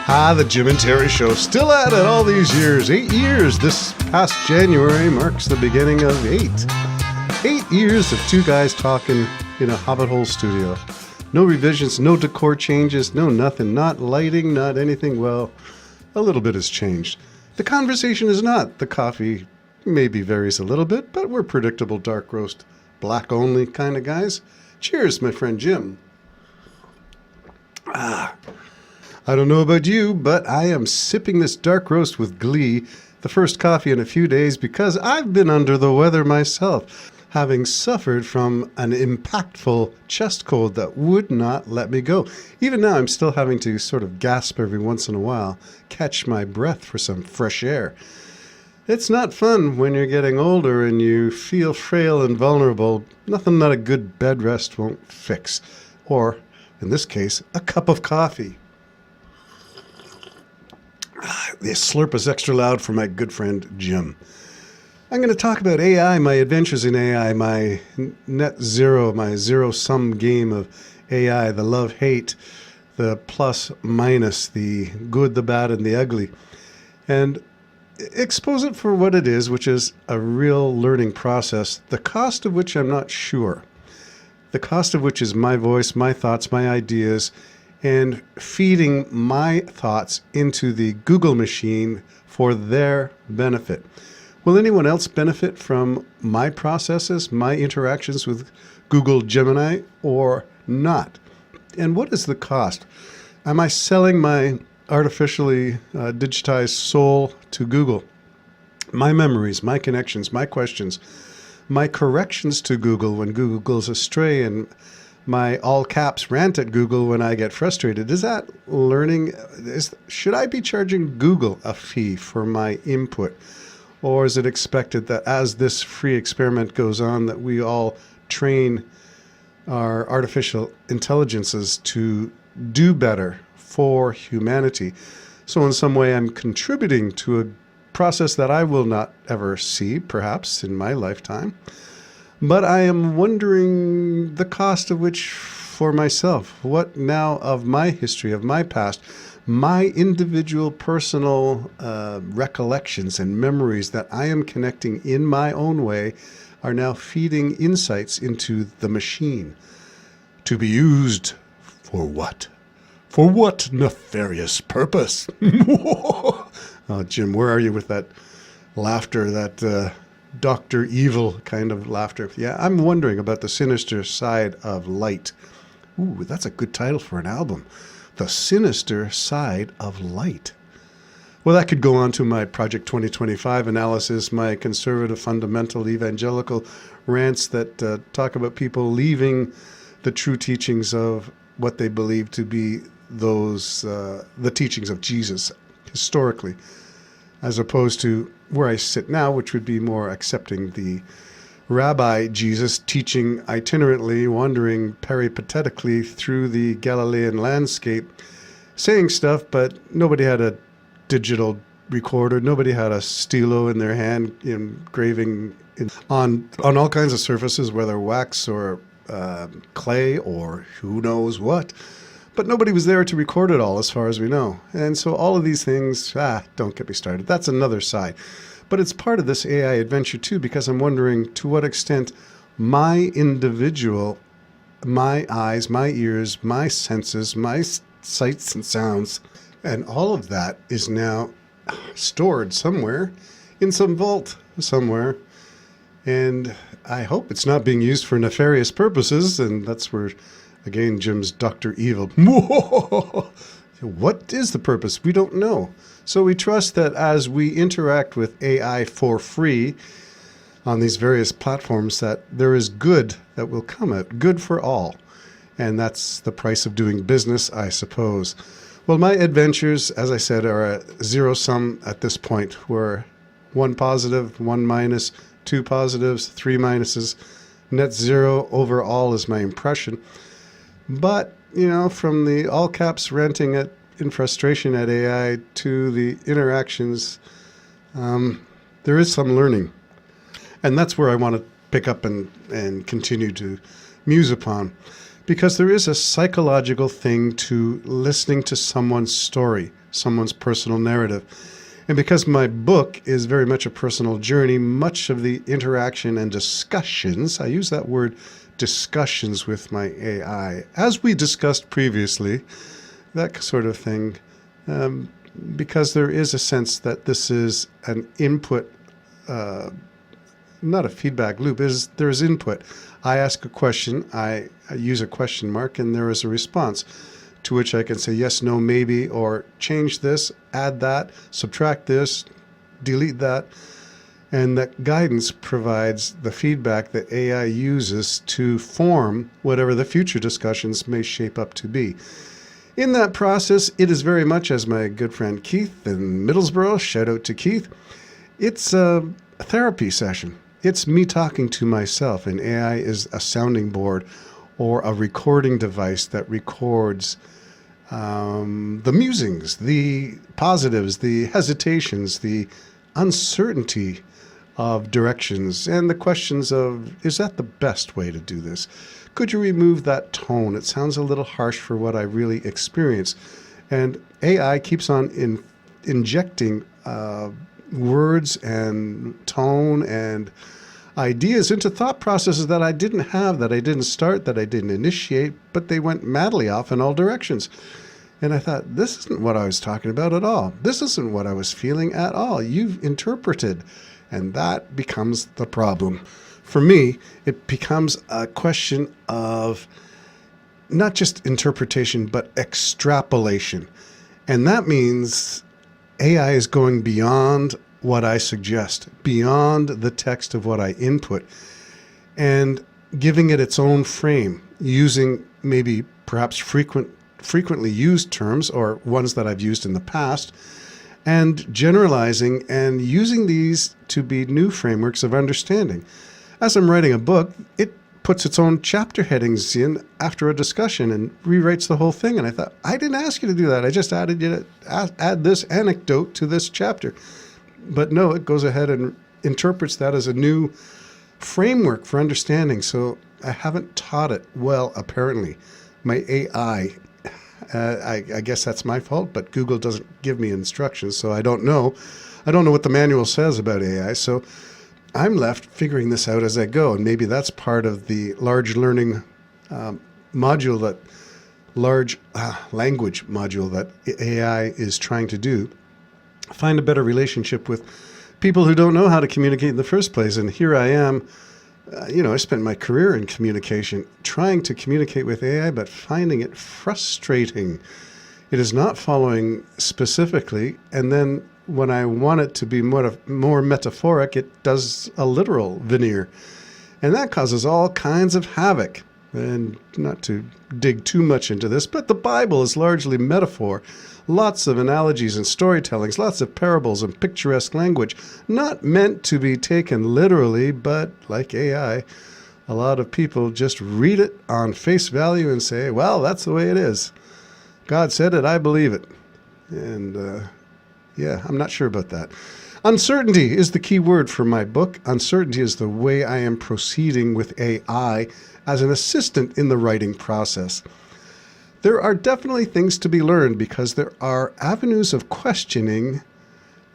The Jim and Terry Show, still at it all these years. 8 years. This past January marks the beginning of 8. 8 years of two guys talking in a Hobbit Hole studio. No revisions, no decor changes, no nothing. Not lighting, not anything. Well, a little bit has changed. The conversation is not. The coffee maybe varies a little bit, but we're predictable dark roast, black only kind of guys. Cheers, my friend Jim. I don't know about you, but I am sipping this dark roast with glee, the first coffee in a few days, because I've been under the weather myself, having suffered from an impactful chest cold that would not let me go. Even now, I'm still having to sort of gasp every once in a while, catch my breath for some fresh air. It's not fun when you're getting older and you feel frail and vulnerable. Nothing that a good bed rest won't fix. Or, in this case, a cup of coffee. The slurp is extra loud for my good friend Jim. I'm going to talk about AI, my adventures in AI, my net zero, my zero-sum game of AI, the love-hate, the plus-minus, the good, the bad, and the ugly. And expose it for what it is, which is a real learning process, the cost of which I'm not sure. The cost of which is my voice, my thoughts, my ideas, and feeding my thoughts into the Google machine for their benefit. Will anyone else benefit from my processes, my interactions with Google Gemini, or not? And what is the cost? Am I selling my artificially digitized soul to Google? My memories, my connections, my questions, my corrections to Google when Google goes astray, and my all caps rant at Google when I get frustrated. Is that learning? Should I be charging Google a fee for my input? Or is it expected that as this free experiment goes on, that we all train our artificial intelligences to do better for humanity? So in some way, I'm contributing to a process that I will not ever see, perhaps, in my lifetime. But I am wondering the cost of which for myself. What now of my history, of my past, my individual personal recollections and memories that I am connecting in my own way are now feeding insights into the machine. To be used for what? For what nefarious purpose? Oh, Jim, where are you with that laughter, that Dr. Evil kind of laughter? Yeah, I'm wondering about the sinister side of light. Ooh, that's a good title for an album. The Sinister Side of Light. Well, that could go on to my Project 2025 analysis, my conservative, fundamental, evangelical rants that talk about people leaving the true teachings of what they believe to be those, the teachings of Jesus historically, as opposed to where I sit now, which would be more accepting the Rabbi Jesus teaching itinerantly, wandering peripatetically through the Galilean landscape, saying stuff, but nobody had a digital recorder, nobody had a stilo in their hand, engraving on all kinds of surfaces, whether wax or clay or who knows what. But nobody was there to record it all, as far as we know. And so all of these things, don't get me started. That's another side. But it's part of this AI adventure too, because I'm wondering to what extent my individual, my eyes, my ears, my senses, my sights and sounds, and all of that is now stored somewhere in some vault somewhere. And I hope it's not being used for nefarious purposes. And that's where, again, Jim's Dr. Evil. What is the purpose? We don't know. So we trust that as we interact with AI for free on these various platforms, that there is good that will come out, good for all. And that's the price of doing business, I suppose. Well, my adventures, as I said, are a zero sum at this point, where 1 positive, 1 minus, 2 positives, 3 minuses, net zero overall is my impression. But, from the all caps ranting in frustration at AI to the interactions, there is some learning. And that's where I want to pick up and continue to muse upon. because there is a psychological thing to listening to someone's story, someone's personal narrative. And because my book is very much a personal journey, much of the interaction and discussions, I use that word discussions with my AI, as we discussed previously, that sort of thing, because there is a sense that this is an input, not a feedback loop, there is input. I ask a question, I use a question mark, and there is a response to which I can say yes, no, maybe, or change this, add that, subtract this, delete that. And that guidance provides the feedback that AI uses to form whatever the future discussions may shape up to be. In that process, it is very much, as my good friend Keith in Middlesbrough, shout out to Keith, it's a therapy session. It's me talking to myself, and AI is a sounding board or a recording device that records the musings, the positives, the hesitations, the uncertainty of directions, and the questions of, is that the best way to do this? Could you remove that tone? It sounds a little harsh for what I really experience. And AI keeps on injecting words and tone and ideas into thought processes that I didn't have, that I didn't start, that I didn't initiate, but they went madly off in all directions. And I thought, this isn't what I was talking about at all. This isn't what I was feeling at all. You've interpreted. And that becomes the problem. For me, it becomes a question of not just interpretation, but extrapolation. And that means AI is going beyond what I suggest, beyond the text of what I input, and giving it its own frame, using maybe perhaps frequently used terms or ones that I've used in the past, and generalizing and using these to be new frameworks of understanding. As I'm writing a book, it puts its own chapter headings in after a discussion and rewrites the whole thing. And I thought, I didn't ask you to do that. I just added you to add this anecdote to this chapter. But no, it goes ahead and interprets that as a new framework for understanding. So I haven't taught it well, apparently. My AI, I guess that's my fault, but Google doesn't give me instructions, so I don't know. I don't know what the manual says about AI, so I'm left figuring this out as I go, and maybe that's part of the large learning module, that large language module that AI is trying to do. Find a better relationship with people who don't know how to communicate in the first place, and here I am. I spent my career in communication, trying to communicate with AI, but finding it frustrating. It is not following specifically, and then when I want it to be more metaphoric, it does a literal veneer. And that causes all kinds of havoc. And not to dig too much into this, but the Bible is largely metaphor. Lots of analogies and storytellings, lots of parables and picturesque language, not meant to be taken literally, but like AI, a lot of people just read it on face value and say, well, that's the way it is. God said it, I believe it. And I'm not sure about that. Uncertainty is the key word for my book. Uncertainty is the way I am proceeding with AI as an assistant in the writing process. There are definitely things to be learned because there are avenues of questioning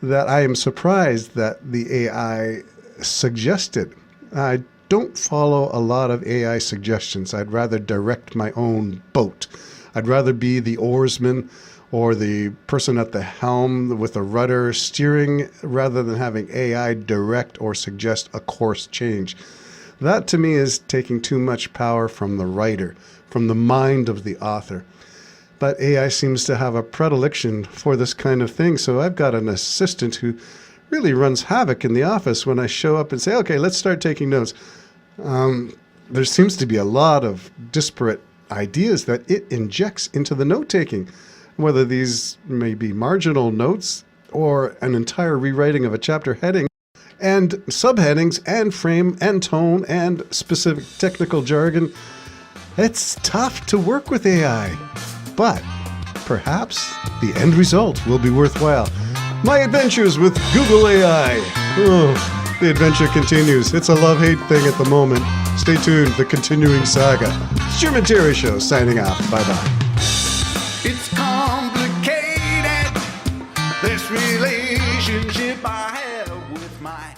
that I am surprised that the AI suggested. I don't follow a lot of AI suggestions. I'd rather direct my own boat. I'd rather be the oarsman or the person at the helm with a rudder steering rather than having AI direct or suggest a course change. That to me is taking too much power from the writer, from the mind of the author. But AI seems to have a predilection for this kind of thing. So I've got an assistant who really runs havoc in the office when I show up and say, okay, let's start taking notes. There seems to be a lot of disparate ideas that it injects into the note-taking, whether these may be marginal notes or an entire rewriting of a chapter heading and subheadings and frame and tone and specific technical jargon. It's tough to work with AI, but perhaps the end result will be worthwhile. My adventures with Google AI. Oh, the adventure continues. It's a love-hate thing at the moment. Stay tuned. The continuing saga. It's Jim and Terry Show signing off. Bye-bye. It's complicated, this relationship I have with my